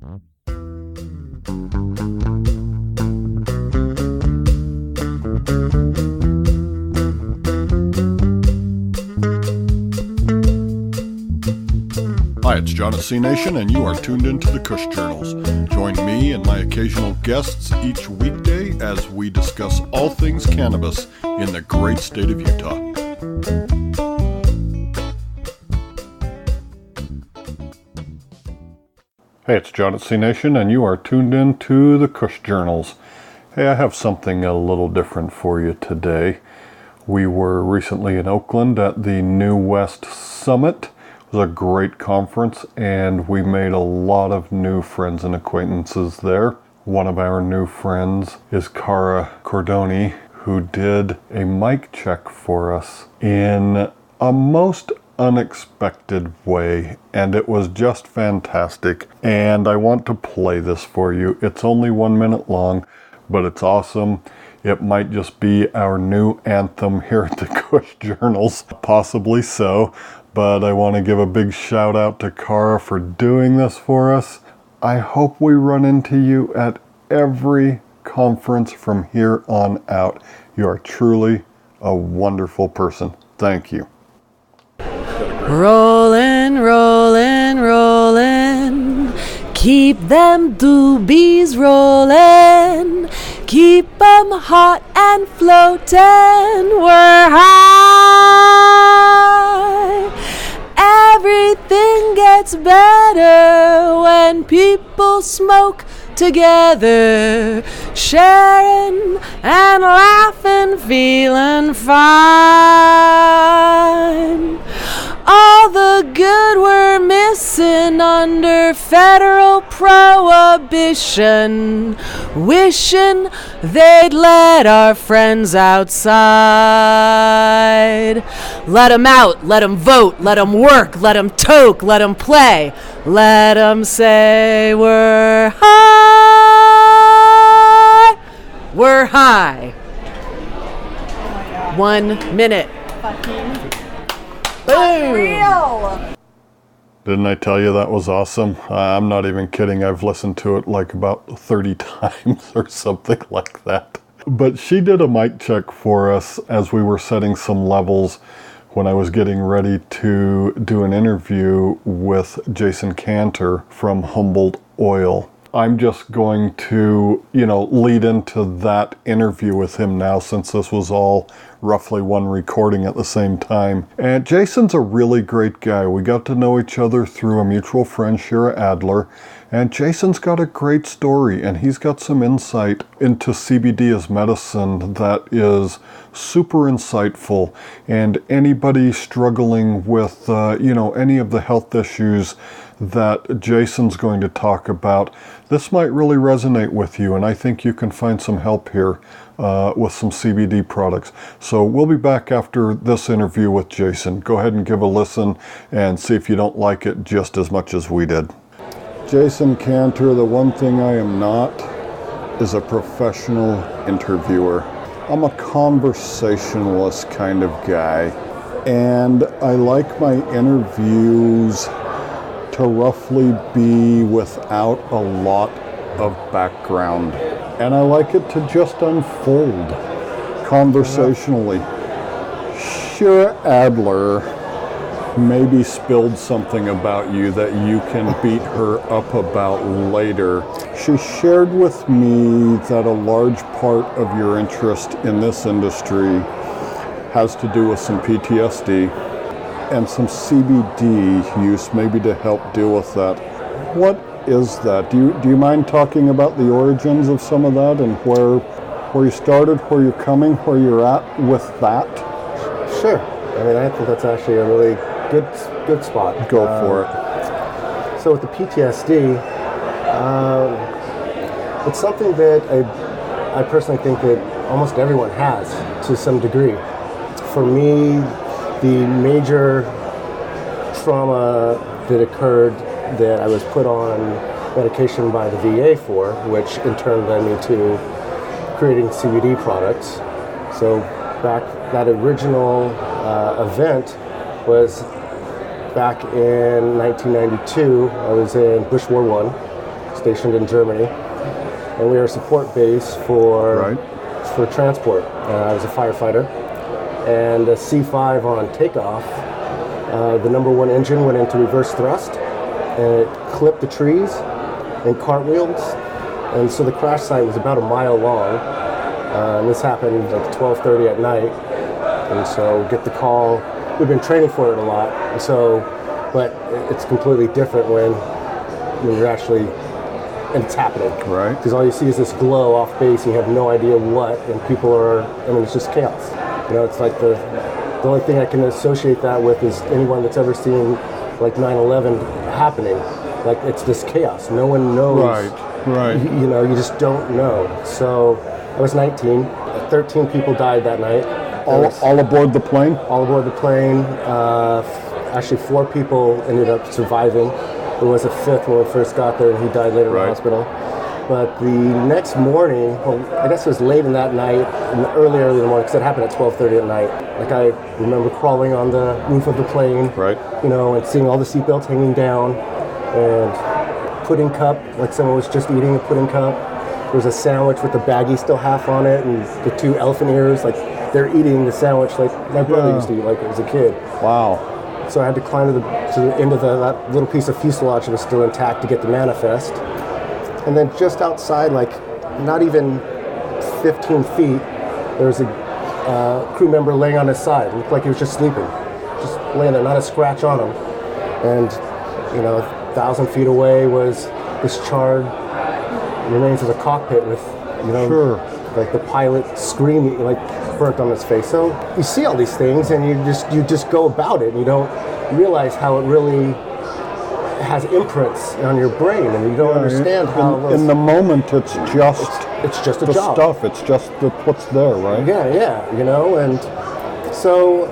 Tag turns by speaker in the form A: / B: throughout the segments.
A: Hi, it's John at C Nation, and you are tuned into the Kush Journals. Join me and my occasional guests each weekday as we discuss all things cannabis in the great state of Utah. Hey, it's John at C Nation, and you are tuned in to the Kush Journals. Hey, I have something a little different for you today. We were recently in Oakland at the New West Summit. It was a great conference, and we made a lot of new friends and acquaintances there. One of our new friends is Cara Cordoni, who did a mic check for us in a most unexpected way, and it was just fantastic. And I want to play this for you. It's only 1 minute long, but it's awesome. It might just be our new anthem here at the Kush Journals, possibly so. But I want to give a big shout out to Cara for doing this for us. I hope we run into you at every conference from here on out. You are truly a wonderful person. Thank you.
B: Rollin', rollin', rollin'. Keep them doobies rollin'. Keep them hot and floatin'. We're high. Everything gets better when people smoke together, sharing and laughing, feeling fine. All the good we're missing under federal prohibition, wishing they'd let our friends outside. Let 'em out, let 'em vote, let 'em work, let 'em toke, let 'em play, let 'em say we're high. We're high. 1 minute. Boom.
C: Real.
A: Didn't I tell you that was awesome? I'm not even kidding. I've listened to it like about 30 times or something like that. But she did a mic check for us as we were setting some levels when I was getting ready to do an interview with Jaeson Kanter from Humboldt Oil. I'm just going to, lead into that interview with him now, since this was all roughly one recording at the same time. And Jason's a really great guy. We got to know each other through a mutual friend, Shira Adler, and Jason's got a great story, and he's got some insight into CBD as medicine that is super insightful. And anybody struggling with, any of the health issues that Jason's going to talk about, this might really resonate with you, and I think you can find some help here with some CBD products. So we'll be back after this interview with Jason. Go ahead and give a listen and see if you don't like it just as much as we did. Jaeson Kanter, the one thing I am not is a professional interviewer. I'm a conversationalist kind of guy, and I like my interviews to roughly be without a lot of background. And I like it to just unfold conversationally. Shira Adler maybe spilled something about you that you can beat her up about later. She shared with me that a large part of your interest in this industry has to do with some PTSD and some CBD use, maybe to help deal with that. What is that? Do you mind talking about the origins of some of that and where you started, where you're coming, where you're at with that?
D: Sure. I think that's actually a really good spot.
A: Go for it.
D: So with the PTSD, it's something that I personally think that almost everyone has to some degree. For me, the major trauma that occurred that I was put on medication by the VA for, which in turn led me to creating CBD products. So back, that original event was back in 1992. I was in Bush War I, stationed in Germany, and we were a support base for transport. I was a firefighter, and a C5 on takeoff, the number one engine went into reverse thrust, and it clipped the trees and cartwheels, and so the crash site was about a mile long. And this happened like 12:30 at night, and so get the call. We've been training for it a lot, so, but it's completely different when you're actually, and it's happening.
A: Right.
D: Because all you see is this glow off base, and you have no idea what, and people are, I mean, it's just chaos. You know, it's like the only thing I can associate that with is anyone that's ever seen like 9/11 happening. Like, it's this chaos. No one knows.
A: Right.
D: You know, you just don't know. So I was 19. 13 people died that night.
A: All aboard the plane?
D: All aboard the plane. Actually, 4 people ended up surviving. There was a 5th when we first got there, and he died later in the hospital. But the next morning, well, I guess it was late in that night, early in the morning, because it happened at 12:30 at night. Like, I remember crawling on the roof of the plane, you know, and seeing all the seatbelts hanging down, and pudding cup, like someone was just eating a pudding cup. There was a sandwich with the baggie still half on it, and the 2 elephant ears, like, they're eating the sandwich like my brother used to eat, like, as a kid.
A: Wow.
D: So I had to climb to the end of that little piece of fuselage that was still intact to get the manifest. And then just outside, like not even 15 feet, there was a crew member laying on his side. It looked like he was just sleeping, just laying there, not a scratch on him. And, you know, 1,000 feet away was this charred remains of a cockpit with, you know, like the pilot screaming, like burnt on his face. So you see all these things, and you just go about it, and you don't realize how it really has imprints on your brain, and you don't understand how.
A: In the moment, it's just
D: a
A: the
D: job.
A: stuff. It's just what's there, right?
D: Yeah, you know, and so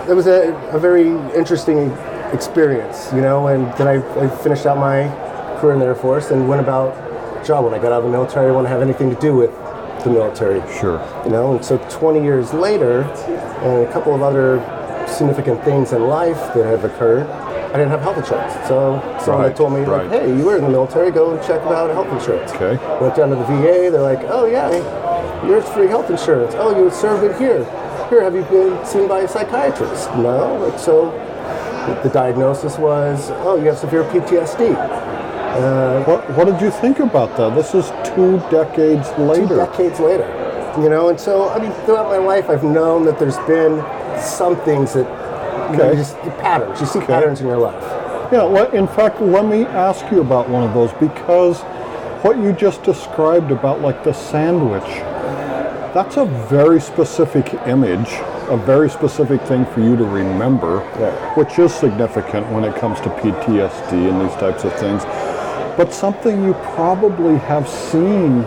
D: it was a very interesting experience, you know, and then I finished out my career in the Air Force and went about job. When I got out of the military, I didn't want to have anything to do with the military.
A: Sure.
D: You know, and so 20 years later, and a couple of other significant things in life that have occurred, I didn't have health insurance. So someone told me, like, hey, you were in the military, go and check about health insurance.
A: Okay.
D: Went down to the VA, they're like, oh yeah, here's free health insurance. Oh, you served it here. Here, have you been seen by a psychiatrist? No. Like, so the diagnosis was, oh, you have severe PTSD.
A: What did you think about that? This is 2 decades later.
D: 2 decades later. You know, and so, I mean, throughout my life, I've known that there's been some things that, you know, patterns. You see patterns in your life.
A: Yeah, well, in fact, let me ask you about one of those, because what you just described about, like, the sandwich, that's a very specific image, a very specific thing for you to remember, which is significant when it comes to PTSD and these types of things. But something you probably have seen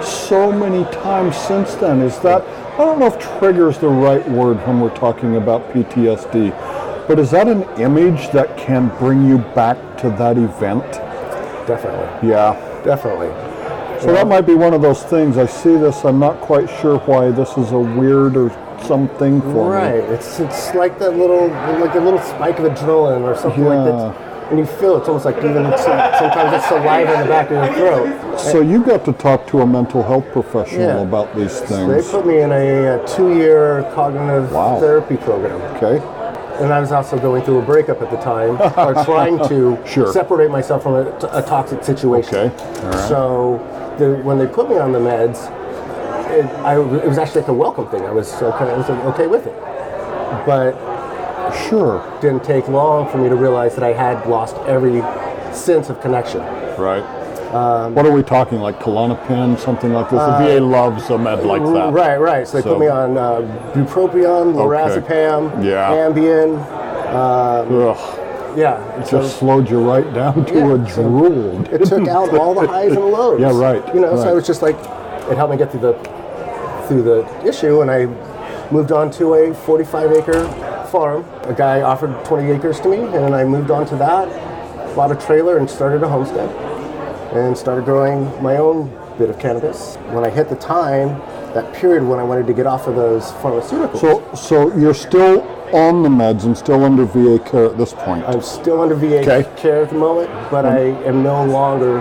A: so many times since then. Is that, I don't know if trigger is the right word when we're talking about PTSD, but is that an image that can bring you back to that event?
D: Definitely.
A: Yeah.
D: Definitely.
A: So that might be one of those things. I see this, I'm not quite sure why this is a weird or something for me.
D: Right. It's like that little, like a little spike of adrenaline or something like that. And you feel it's almost like even sometimes it's saliva in the back of your throat.
A: So you got to talk to a mental health professional about these things.
D: So they put me in a 2-year cognitive therapy program.
A: Okay.
D: And I was also going through a breakup at the time, or trying to separate myself from a toxic situation.
A: Okay. All right.
D: So when they put me on the meds, it was actually like a welcome thing. I was okay with it. But didn't take long for me to realize that I had lost every sense of connection.
A: Right. What are we talking, like Klonopin, something like this? The VA loves a med like that.
D: Right. So they put me on bupropion, lorazepam, Ambien.
A: It just slowed you right down to a drool.
D: It took out all the highs and lows.
A: Yeah, right.
D: You know, so I was just like, it helped me get through the issue, and I moved on to a 45-acre farm. A guy offered 20 acres to me, and I moved on to that, bought a trailer, and started a homestead, and started growing my own bit of cannabis. When I hit the time, that period when I wanted to get off of those pharmaceuticals.
A: So you're still on the meds and still under VA care at this point.
D: I'm still under VA
A: Okay.
D: care at the moment, but I am no longer.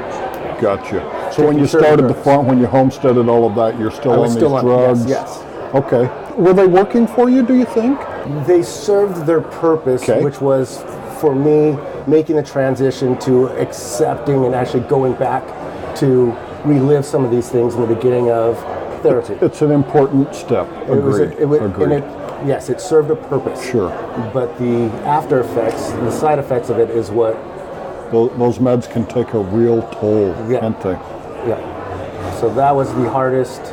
A: Gotcha. So when you started the farm, when you homesteaded all of that, you're still
D: I
A: on
D: was
A: these
D: still on.
A: drugs?
D: Yes.
A: Okay. Were they working for you, do you think?
D: They served their purpose,
A: Okay.
D: which was for me making the transition to accepting and actually going back to relive some of these things in the beginning of therapy.
A: It's an important step. Agreed. Agreed.
D: Yes, it served a purpose.
A: Sure.
D: But the after effects, the side effects of it is what.
A: Those meds can take a real toll,
D: Yeah.
A: can't they?
D: Yeah. So that was the hardest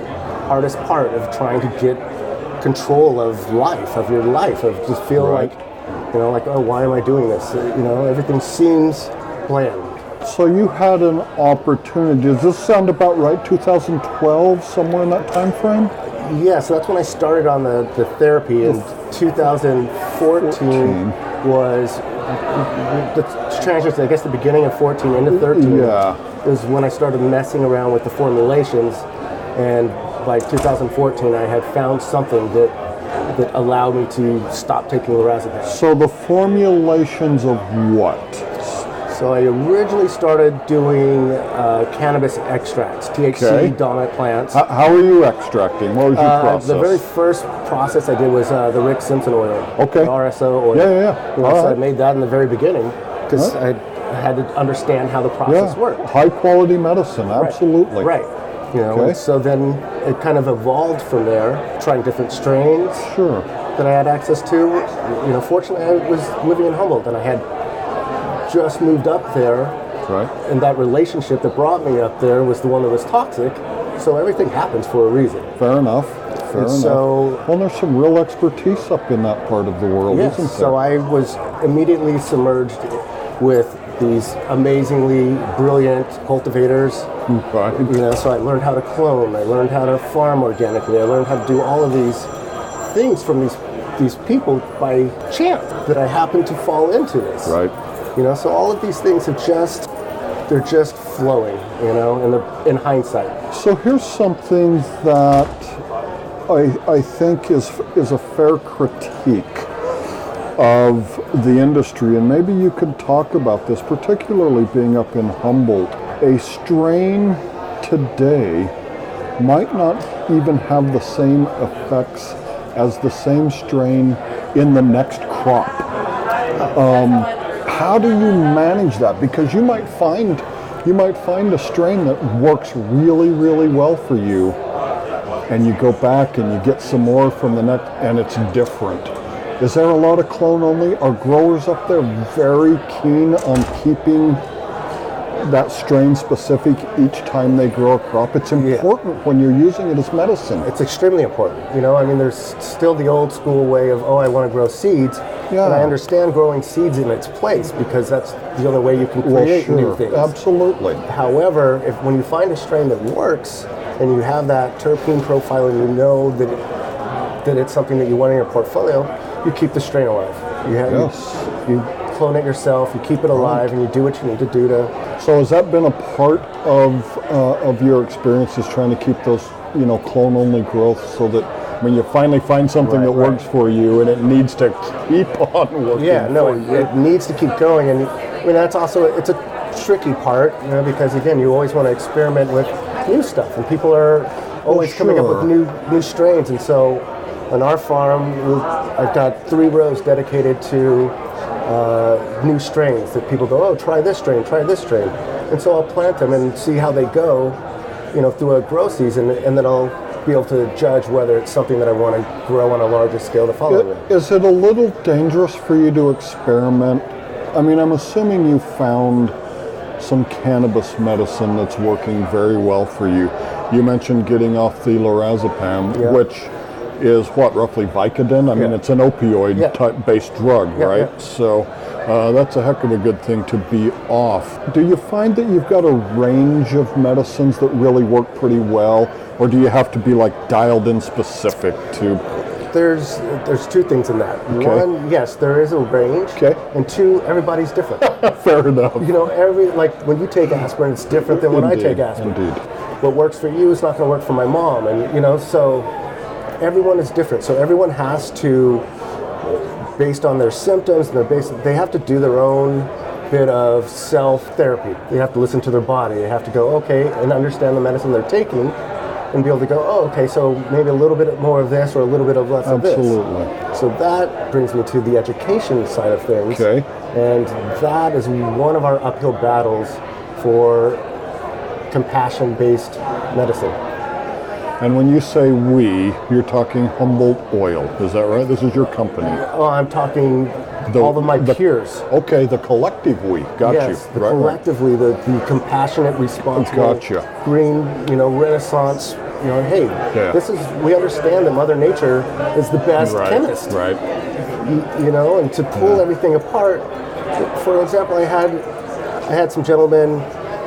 D: part of trying to get control of your life, of just feel
A: Right.
D: like, like, oh, why am I doing this? Everything seems bland.
A: So you had an opportunity. Does this sound about right? 2012, somewhere in that time frame?
D: Yeah, so that's when I started on the therapy, and 2014 was the transition, I guess the beginning of 14 into 13
A: Yeah.
D: is when I started messing around with the formulations, and by 2014 I had found something that allowed me to stop taking lorazepam.
A: So the formulations of what?
D: So I originally started doing cannabis extracts, THC
A: Okay.
D: dominant plants.
A: How are you extracting? What was your process?
D: The very first process I did was the Rick Simpson oil,
A: Okay.
D: the RSO oil.
A: Yeah.
D: So
A: All
D: I
A: right.
D: made that in the very beginning because I had to understand how the process worked.
A: High quality medicine, absolutely.
D: Right.
A: Okay.
D: And so then it kind of evolved from there, trying different strains
A: Sure.
D: that I had access to. Fortunately, I was living in Humboldt, and I had just moved up there,
A: Right.
D: and that relationship that brought me up there was the one that was toxic. So everything happens for a reason.
A: Fair enough. Fair enough.
D: So,
A: well, there's some real expertise up in that part of the world,
D: yes,
A: isn't there?
D: so I was immediately submerged with these amazingly brilliant cultivators.
A: Right.
D: So I learned how to clone, I learned how to farm organically, I learned how to do all of these things from these people by chance that I happened to fall into this.
A: Right.
D: So all of these things they're just flowing, in hindsight.
A: So here's something that I think is a fair critique of the industry, and maybe you could talk about this, particularly being up in Humboldt. A strain today might not even have the same effects as the same strain in the next crop. How do you manage that? Because you might find a strain that works really, really well for you, and you go back and you get some more from the next, and it's different. Is there a lot of clone only? Are growers up there very keen on keeping that strain specific each time they grow a crop? It's important when you're using it as medicine.
D: It's extremely important. There's still the old school way of, I want to grow seeds.
A: Yeah.
D: And I understand growing seeds in its place because that's the only way you can create new things.
A: Absolutely.
D: However, when you find a strain that works and you have that terpene profile and you know that it's something that you want in your portfolio, you keep the strain alive. You clone it yourself, you keep it alive, and you do what you need to do to.
A: So has that been a part of your experiences trying to keep those, clone only growth, so that when you finally find something that works for you and it needs to keep on working?
D: It needs to keep going, and that's also it's a tricky part, because again, you always want to experiment with new stuff, and people are always coming up with new strains, and so on our farm, I've got 3 rows dedicated to new strains that people go, try this strain, and so I'll plant them and see how they go, through a grow season, and then I'll be able to judge whether it's something that I want to grow on a larger scale the following year.
A: Is it a little dangerous for you to experiment? I mean, I'm assuming you found some cannabis medicine that's working very well for you. You mentioned getting off the lorazepam, which is roughly Vicodin? I mean, it's an opioid type based drug, right?
D: Yeah.
A: So that's a heck of a good thing to be off. Do you find that you've got a range of medicines that really work pretty well, or do you have to be dialed in specific to?
D: There's 2 things in that.
A: Okay.
D: 1, yes, there is a range.
A: Okay.
D: And 2, everybody's different.
A: Fair enough.
D: When you take aspirin, it's different than when I take aspirin.
A: Indeed.
D: What works for you is not going to work for my mom, and so everyone is different. So everyone has to based on their symptoms, and they have to do their own bit of self-therapy. They have to listen to their body. They have to go, okay, and understand the medicine they're taking, and be able to go, oh, okay, so maybe a little bit more of this or a little bit of less of this.
A: Absolutely.
D: So that brings me to the education side of things.
A: Okay.
D: And that is one of our uphill battles for compassion-based medicine.
A: And when you say we, you're talking Humboldt Oil. Is that right? This is your company.
D: Oh, I'm talking all of my peers.
A: Okay, the collective we. Got
D: Yes,
A: you.
D: the collectively, the compassionate, responsible,
A: Gotcha.
D: green, Renaissance. Hey, this is, we understand that Mother Nature is the best chemist.
A: Right.
D: And to pull everything apart. For example, I had some gentlemen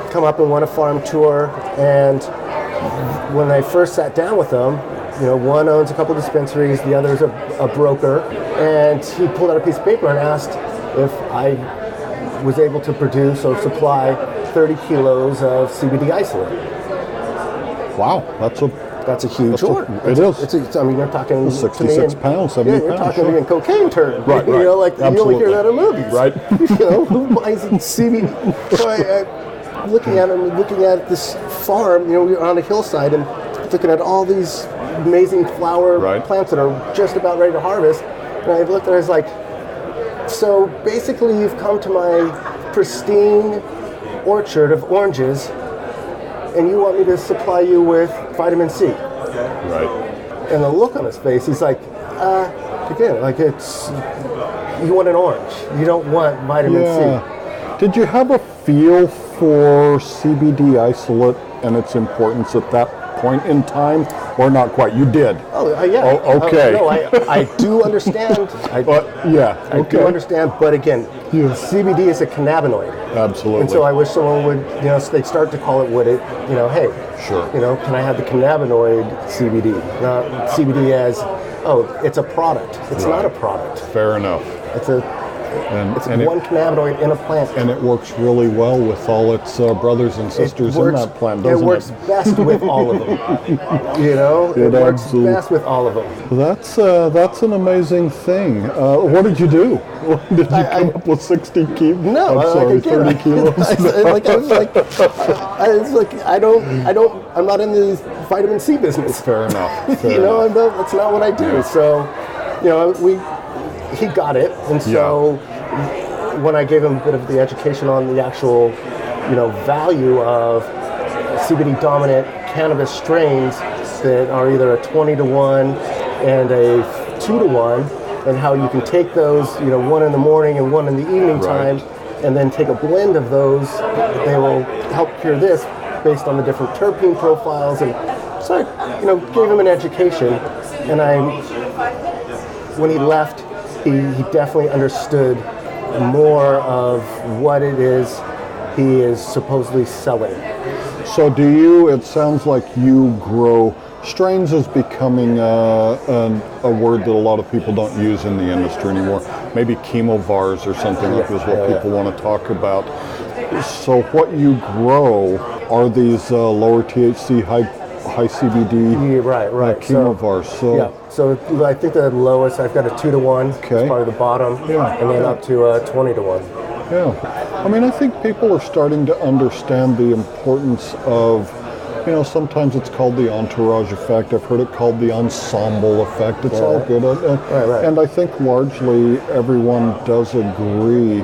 D: come up and want a farm tour, and when I first sat down with them, one owns a couple dispensaries, the other is a broker, and he pulled out a piece of paper and asked if I was able to produce or supply 30 kilos of CBD isolate.
A: Wow,
D: that's a huge order.
A: It is.
D: You're talking
A: 66 pounds, 70
D: pounds. You're talking in cocaine terms.
A: Right.
D: You only hear that in movies.
A: Right.
D: Who buys CBD? So I'm looking at this farm. We're on a hillside and looking at all these amazing flower plants that are just about ready to harvest. And I looked and I was like, so basically you've come to my pristine orchard of oranges, and you want me to supply you with vitamin C.
A: Right.
D: And the look on his face, he's like, again, it's, you want an orange. You don't want vitamin C.
A: Did you have a feel for CBD isolate and its importance at that point in time, or not quite? You did.
D: Oh, yeah.
A: Oh, okay.
D: No, I do understand. I do understand, but again, CBD is a cannabinoid.
A: Absolutely.
D: And so I wish someone would, they'd start to call it what it, hey,
A: sure.
D: Can I have the cannabinoid CBD? Not CBD as, it's a product. It's not a product.
A: Fair enough.
D: It's one cannabinoid in a plant.
A: And it works really well with all its brothers and sisters in that plant, doesn't it?
D: It works best with all of them. It works best with all of them.
A: That's an amazing thing. What did you do? Did you come up with 60 kilos?
D: No,
A: I'm sorry, 30 kilos. I'm not in the vitamin C business. Fair enough.
D: That's not what I do. Yeah. So, he got it, and so when I gave him a bit of the education on the actual, value of CBD dominant cannabis strains that are either a 20-to-1 and a 2-to-1, and how you can take those, one in the morning and one in the evening time, and then take a blend of those. They will help cure this based on the different terpene profiles, and so I, gave him an education, and when he left, he definitely understood more of what it is he is supposedly selling.
A: So it sounds like you grow, strains is becoming a word that a lot of people don't use in the industry anymore. Maybe chemovars or something like this is what people want to talk about. So what you grow are these lower THC, high CBD chemovars.
D: So I think the lowest, I've got a 2-to-1 as part of the bottom, and then up to a 20-to-1.
A: Yeah, I think people are starting to understand the importance of, sometimes it's called the entourage effect. I've heard it called the ensemble effect. It's all good. And I think largely everyone does agree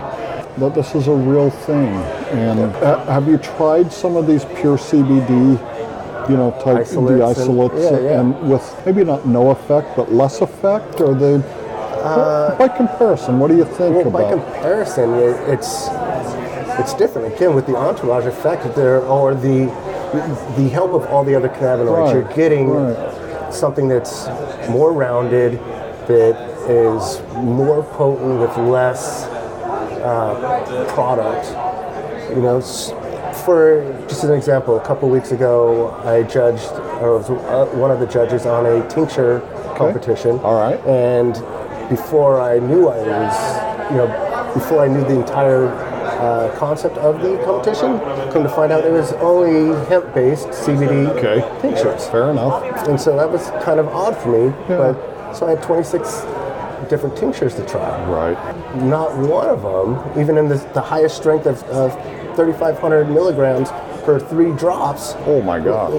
A: that this is a real thing. And have you tried some of these pure CBD type isolates and with maybe not no effect but less effect, or they by comparison, what do you think about?
D: By comparison, it's different. Again, with the entourage effect, or the help of all the other cannabinoids, you're getting something that's more rounded, that is more potent with less product. For just an example, a couple weeks ago, I judged, or was one of the judges on a tincture competition.
A: All right.
D: And before I knew before I knew the entire concept of the competition, come to find out it was only hemp-based CBD tinctures.
A: Fair enough.
D: And so that was kind of odd for me. Yeah. But so I had 26 different tinctures to try.
A: Right.
D: Not one of them, even in the highest strength of 3,500 milligrams per 3 drops.
A: Oh my God.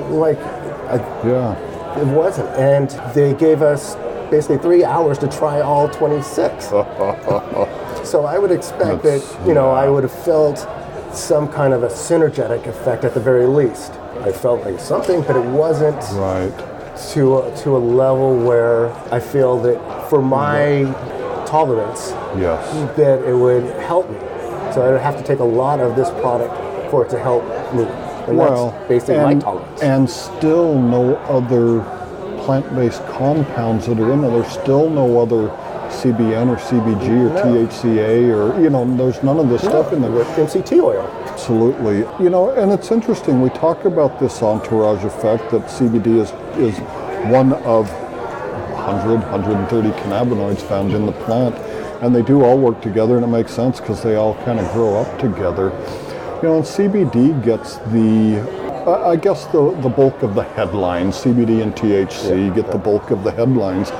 D: Yeah. It wasn't. And they gave us basically 3 hours to try all 26. So I would expect that, I would have felt some kind of a synergetic effect at the very least. I felt like something, but it wasn't to a level where I feel that for my tolerance, that it would help me. So I would have to take a lot of this product for it to help me. And that's basically my tolerance.
A: And still no other plant-based compounds that are in there. There's still no other CBN or CBG or THCA or, there's none of this stuff in there.
D: With MCT oil.
A: Absolutely. And it's interesting. We talk about this entourage effect that CBD is one of 100, 130 cannabinoids found in the plant. And they do all work together, and it makes sense because they all kind of grow up together. And CBD gets the bulk of the headlines. CBD and THC get the bulk of the headlines.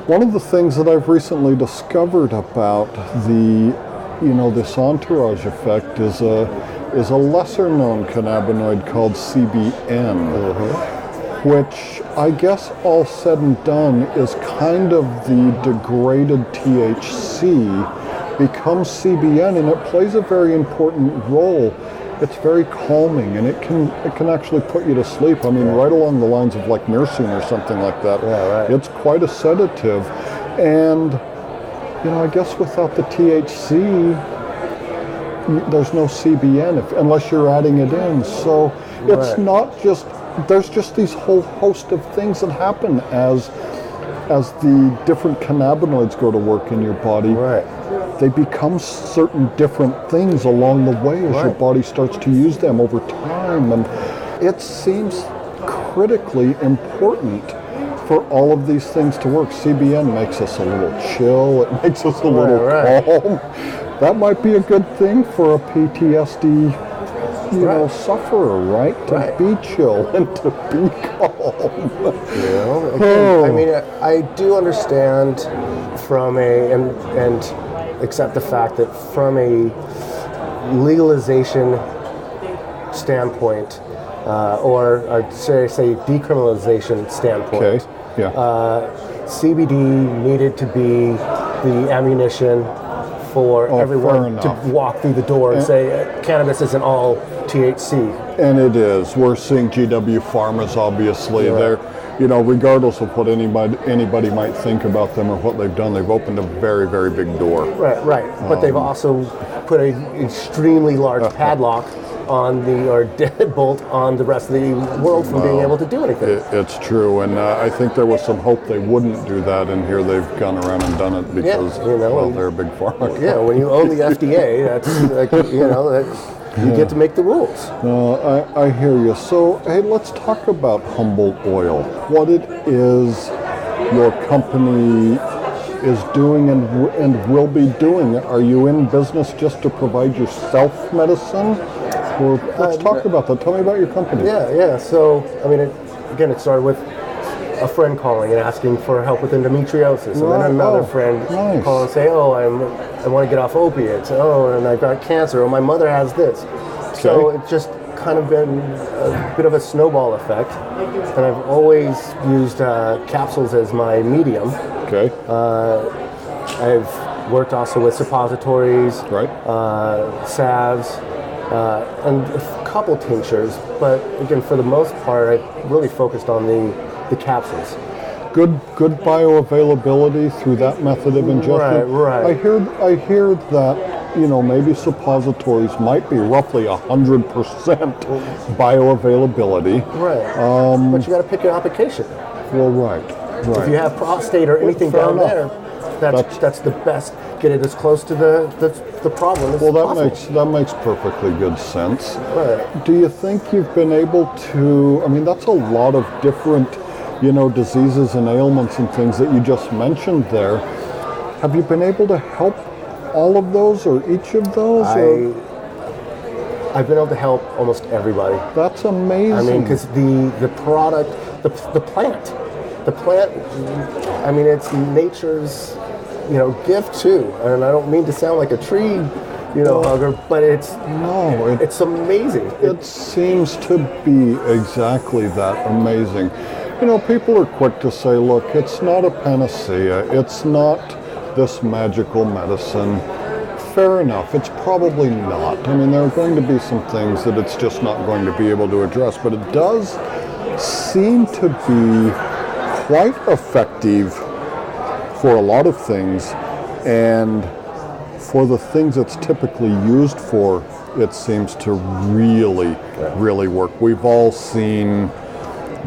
A: One of the things that I've recently discovered about this entourage effect is a lesser known cannabinoid called CBN, which I guess all said and done is kind of the degraded THC becomes CBN, and it plays a very important role. It's very calming, and it can actually put you to sleep. I mean, right along the lines of like myrcene or something like that.
D: Yeah, right.
A: It's quite a sedative, and I guess without the THC, there's no CBN unless you're adding it in. So it's not just, there's just these whole host of things that happen as the different cannabinoids go to work in your body.
D: Right.
A: They become certain different things along the way as your body starts to use them over time. And it seems critically important for all of these things to work. CBN makes us a little chill. It makes us a little calm. That might be a good thing for a PTSD sufferer, right? To be chill and to be calm.
D: I mean, I do understand from and accept the fact that from a legalization standpoint, or say decriminalization standpoint, CBD needed to be the ammunition for everyone to walk through the door and say cannabis isn't all THC.
A: And it is. We're seeing GW Pharmas, obviously. They're, regardless of what anybody might think about them or what they've done, they've opened a very, very big door.
D: Right. But they've also put an extremely large padlock on or deadbolt on the rest of the world from being able to do anything.
A: It's true, and I think there was some hope they wouldn't do that, and here they've gone around and done it because, they're a big pharma.
D: Yeah, when you own the FDA, that's you get to make the rules.
A: I hear you. So, hey, let's talk about Humboldt Oil. What it is your company is doing and will be doing. Are you in business just to provide yourself medicine? Or let's talk about that. Tell me about your company.
D: Yeah. So, I mean, it started with a friend calling and asking for help with endometriosis, and then another friend call and say, I want to get off opiates. And I've got cancer. My mother has this. So it's just kind of been a bit of a snowball effect, and I've always used capsules as my medium.
A: Okay.
D: I've worked also with suppositories, salves, and a couple tinctures, but again, for the most part, I really focused on the capsules.
A: Good bioavailability through that method of ingestion.
D: Right.
A: I hear that maybe suppositories might be roughly 100% bioavailability.
D: Right. But you got to pick your application.
A: Well, right.
D: If you have prostate or anything down there, that's the best. Get it as close to the problem as possible.
A: That makes perfectly good sense.
D: Right.
A: Do you think you've been able to? I mean, that's a lot of different, diseases and ailments and things that you just mentioned there. Have you been able to help all of those or each of those?
D: I've been able to help almost everybody.
A: That's amazing.
D: I mean, because the product, the plant. I mean, it's nature's gift too. And I don't mean to sound like a tree, hugger, but it's amazing.
A: It seems to be exactly that, amazing. People are quick to say, look, it's not a panacea. It's not this magical medicine. Fair enough, it's probably not. I mean, there are going to be some things that it's just not going to be able to address, but it does seem to be quite effective for a lot of things, and for the things it's typically used for, it seems to really, really work. We've all seen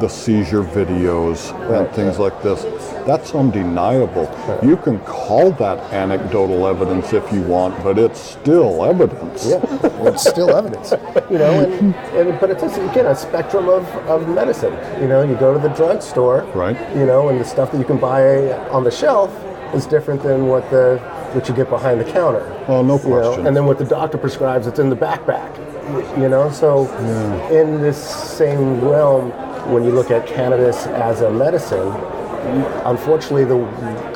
A: the seizure videos and things like this. That's undeniable. You can call that anecdotal evidence if you want, but it's still evidence.
D: Yeah, it's still evidence. But it's again a spectrum of medicine. You go to the drugstore,
A: right?
D: And the stuff that you can buy on the shelf is different than what you get behind the counter.
A: Oh, no question.
D: And then what the doctor prescribes, it's in the backpack. So in this same realm, when you look at cannabis as a medicine, unfortunately, the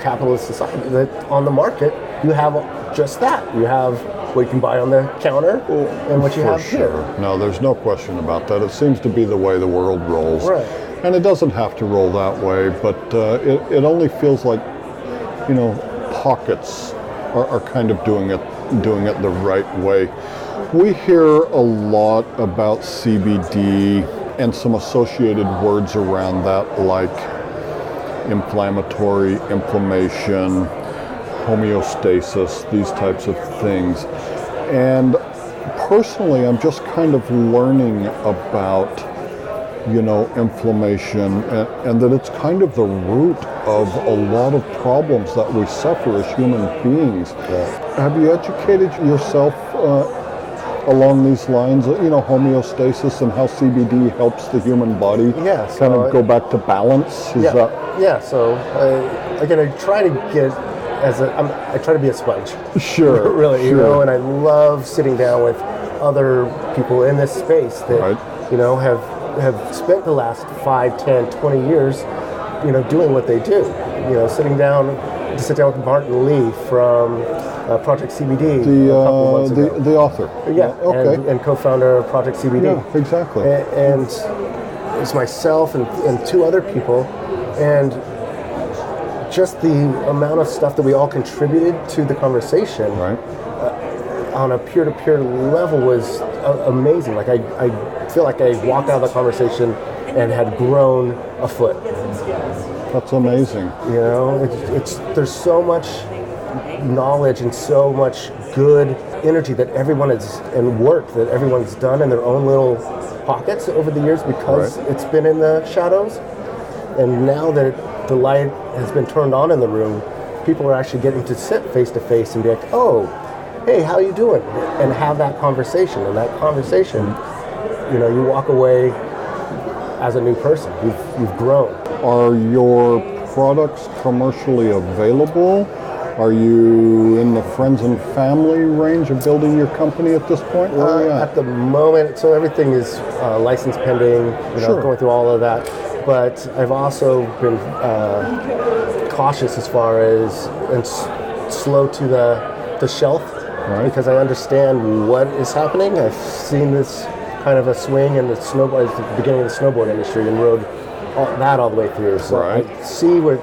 D: capitalist society that on the market, you have just that. You have what you can buy on the counter and what you have here.
A: No, there's no question about that. It seems to be the way the world rolls.
D: Right.
A: And it doesn't have to roll that way, but it only feels like, pockets are kind of doing it the right way. We hear a lot about CBD and some associated words around that, like inflammatory, inflammation, homeostasis, these types of things. And personally, I'm just kind of learning about, inflammation, and that it's kind of the root of a lot of problems that we suffer as human beings. Yeah. Have you educated yourself along these lines, homeostasis and how CBD helps the human body kind of go back to balance?
D: So again, I try to get I try to be a sponge.
A: Sure.
D: Really, and I love sitting down with other people in this space that, have spent the last 5, 10, 20 years, doing what they do. Sitting down with Martin Lee from Project CBD a couple of months ago.
A: The author.
D: Yeah,
A: okay.
D: and co-founder of Project CBD.
A: Yeah, exactly.
D: And it's myself and 2 other people, and just the amount of stuff that we all contributed to the conversation on a peer-to-peer level was amazing. Like I feel like I walked out of the conversation and had grown a foot.
A: That's amazing.
D: There's so much knowledge and so much good energy that everyone is, and work that everyone's done in their own little pockets over the years because it's been in the shadows. And now that the light has been turned on in the room, people are actually getting to sit face to face and be like, oh, hey, how you doing? And have that conversation. And that conversation, you walk away as a new person. You've grown.
A: Are your products commercially available? Are you in the friends and family range of building your company at this point? Where are you at?
D: At the moment, so everything is license pending, going through all of that. But I've also been cautious as far as and slow to the shelf because I understand what is happening. I've seen this kind of a swing in the beginning of the snowboard industry and rode all the way through. So I see where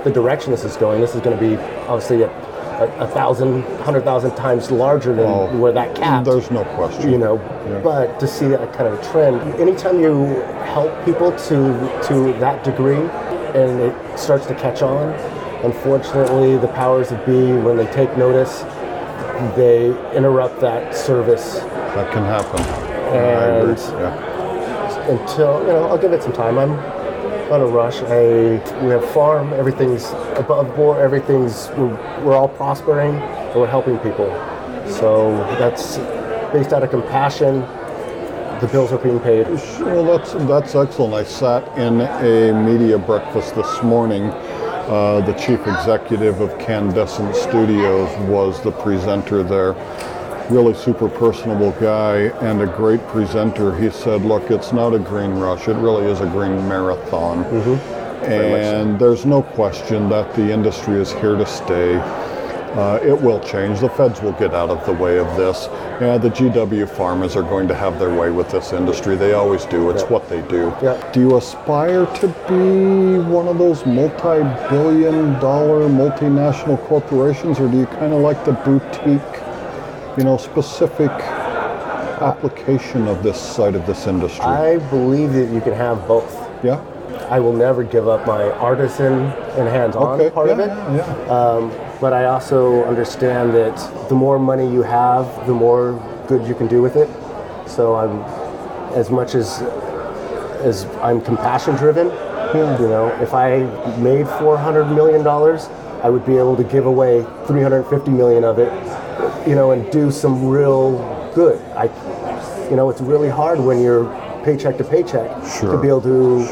D: the direction this is going. This is going to be obviously 100,000 times larger than where that capped.
A: There's no question.
D: But to see that kind of a trend, anytime you help people to that degree and it starts to catch on, unfortunately the powers that be, when they take notice, they interrupt that service.
A: That can happen.
D: And until, I'll give it some time. I'm on a rush. We have farm, everything's above board, we're all prospering and we're helping people. So that's based out of compassion. The bills are being paid.
A: Well, that's excellent. I sat in a media breakfast this morning. The chief executive of Candescent Studios was the presenter there. Really super personable guy and a great presenter. He said, look, it's not a green rush. It really is a green marathon. And there's no question that the industry is here to stay. It will change. The feds will get out of the way of this. Yeah, the GW farmers are going to have their way with this industry. They always do. It's what they do. Do you aspire to be one of those multi-billion-dollar multinational corporations, or do you kind of like the boutique, specific application of this side of this industry?
D: I believe that you can have both.
A: Yeah.
D: I will never give up my artisan and hands-on part of it. But I also understand that the more money you have, the more good you can do with it. So I'm, as much as I'm compassion driven, if I made $400 million, I would be able to give away 350 million of it, and do some real good. It's really hard when you're paycheck to paycheck to be able to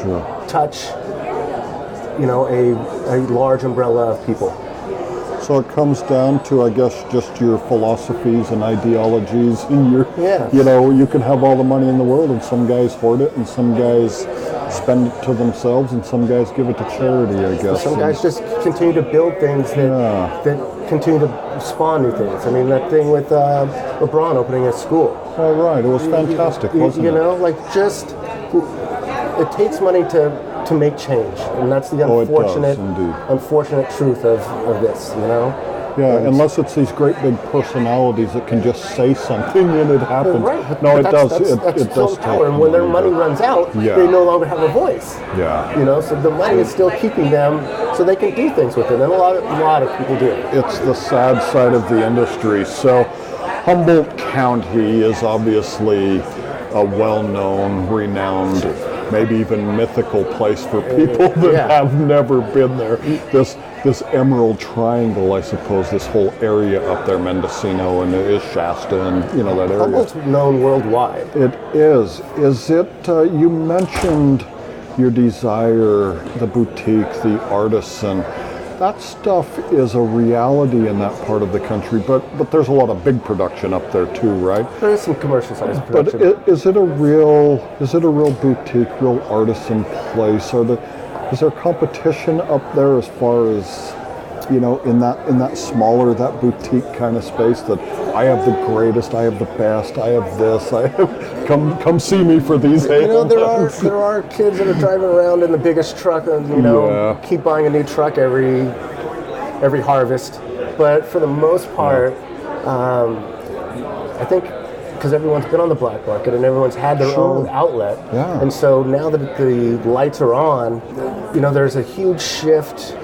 D: touch, a large umbrella of people.
A: So it comes down to, I guess, just your philosophies and ideologies. And you can have all the money in the world, and some guys hoard it, and some guys spend it to themselves, and some guys give it to charity, I guess.
D: Some guys just continue to build things that continue to spawn new things. I mean, that thing with LeBron opening a school.
A: Oh, right. It was fantastic, wasn't it?
D: It takes money to make change, and that's the unfortunate truth of this,
A: Yeah, unless it's these great big personalities that can just say something and it happens.
D: Right.
A: No, it does.
D: That's
A: It does
D: power.
A: take
D: And when their money runs out, they no longer have a voice.
A: Yeah.
D: So the money is still keeping them, so they can do things with it, and a lot of people do.
A: It's the sad side of the industry. So, Humboldt County is obviously a well-known, renowned, maybe even mythical place for people that have never been there. This Emerald Triangle, I suppose, this whole area up there, Mendocino and Shasta and that area.
D: Humboldt's known worldwide.
A: It is. Is it, you mentioned your desire, the boutique, the artisan. That stuff is a reality in that part of the country, but there's a lot of big production up there too, right?
D: There is some commercial sized production.
A: But is it a real boutique, real artisan place? Is there competition up there as far as, in that smaller, that boutique kind of space that I have the greatest, I have the best, I have this, I have, come see me for these.
D: There are kids that are driving around in the biggest truck and keep buying a new truck every harvest. But for the most part, I think because everyone's been on the black market and everyone's had their own outlet, and so now that the lights are on, there's a huge shift.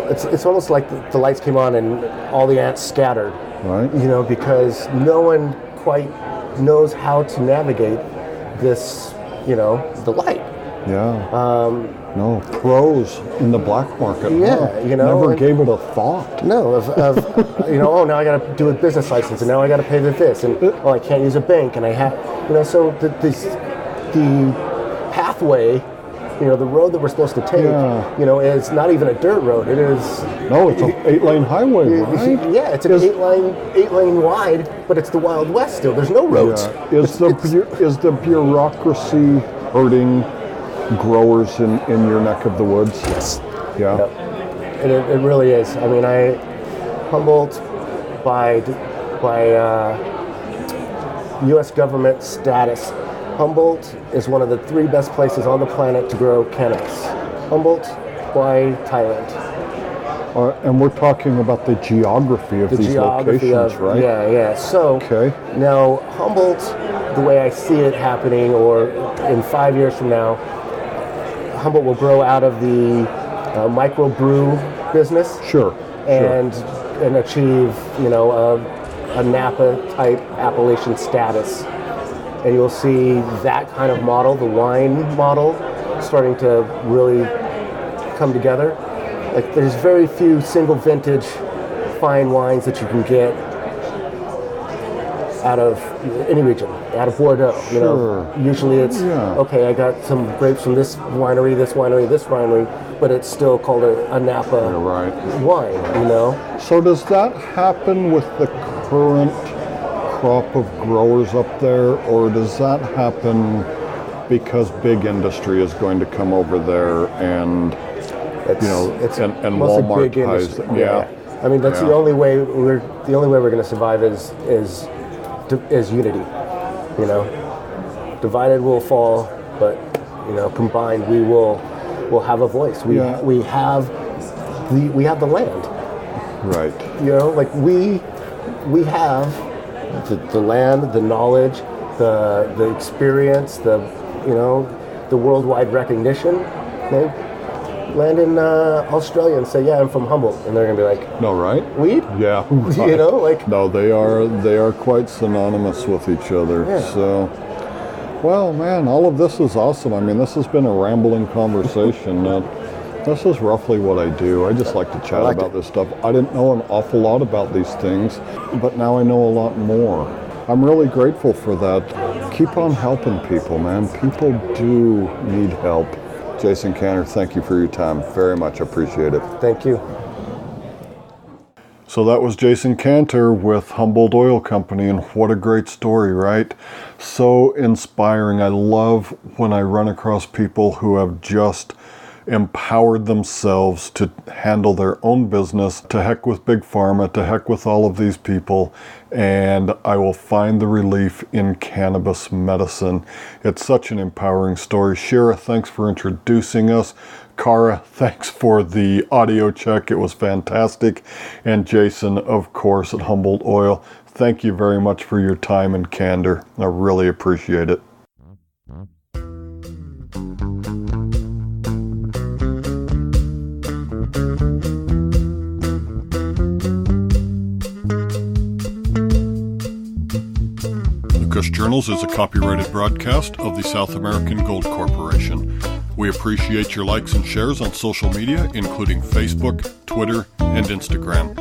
D: It's almost like the lights came on and all the ants scattered,
A: right?
D: Because no one quite knows how to navigate this, the light.
A: No, pros in the black market. Never gave it a thought.
D: No, now I got to do a business license, and now I got to pay this, and I can't use a bank, and I have, so the pathway, the road that we're supposed to take, is not even a dirt road. It is.
A: No, it's an 8-lane highway, right?
D: Yeah, it's an 8-lane wide, but it's the Wild West still. There's no roads.
A: Is the bureaucracy hurting growers in your neck of the woods?
D: Yes.
A: Yeah.
D: Yep. And it really is. I mean, Humboldt, by U.S. government status, Humboldt is one of the 3 best places on the planet to grow cannabis. Humboldt, Hawaii, Thailand.
A: And we're talking about the geography of these locations, right?
D: Yeah. So now Humboldt, the way I see it happening, or in 5 years from now, Humboldt will grow out of the microbrew business. And achieve, a Napa type appellation status. And you'll see that kind of model, the wine model, starting to really come together. Like, there's very few single vintage fine wines that you can get out of any region, out of Bordeaux. Usually it's okay. I got some grapes from this winery, this winery, but it's still called a Napa wine.
A: So does that happen with the current crop of growers up there, or does that happen because big industry is going to come over there and,
D: it's
A: and
D: mostly
A: Walmart
D: big
A: ties.
D: industry.
A: Yeah.
D: I mean, that's the only way we're going to survive is unity. Divided we'll fall, but combined we'll have a voice. We have the land.
A: Right.
D: We have the land, the knowledge, the experience, the worldwide recognition. They land in Australia and say, "Yeah, I'm from Humboldt," and they're gonna be like,
A: "No, right?
D: Weed?
A: Yeah." Right. No, they are quite synonymous with each other.
D: Yeah.
A: So, well, man, all of this is awesome. I mean, this has been a rambling conversation. This is roughly what I do. I just like to chat about this stuff. I didn't know an awful lot about these things, but now I know a lot more. I'm really grateful for that. Keep on helping people, man. People do need help. Jaeson Kanter, thank you for your time. Very much appreciate it.
D: Thank you.
A: So that was Jaeson Kanter with Humboldt Oil Company, and what a great story, right? So inspiring. I love when I run across people who have just empowered themselves to handle their own business. To heck with Big Pharma, to heck with all of these people, and I will find the relief in cannabis medicine. It's such an empowering story. Shira, thanks for introducing us. Cara, thanks for the audio check. It was fantastic. And Jaeson, of course, at Humboldt Oil, thank you very much for your time and candor. I really appreciate it. Kush Journals is a copyrighted broadcast of the South American Gold Corporation. We appreciate your likes and shares on social media, including Facebook, Twitter, and Instagram.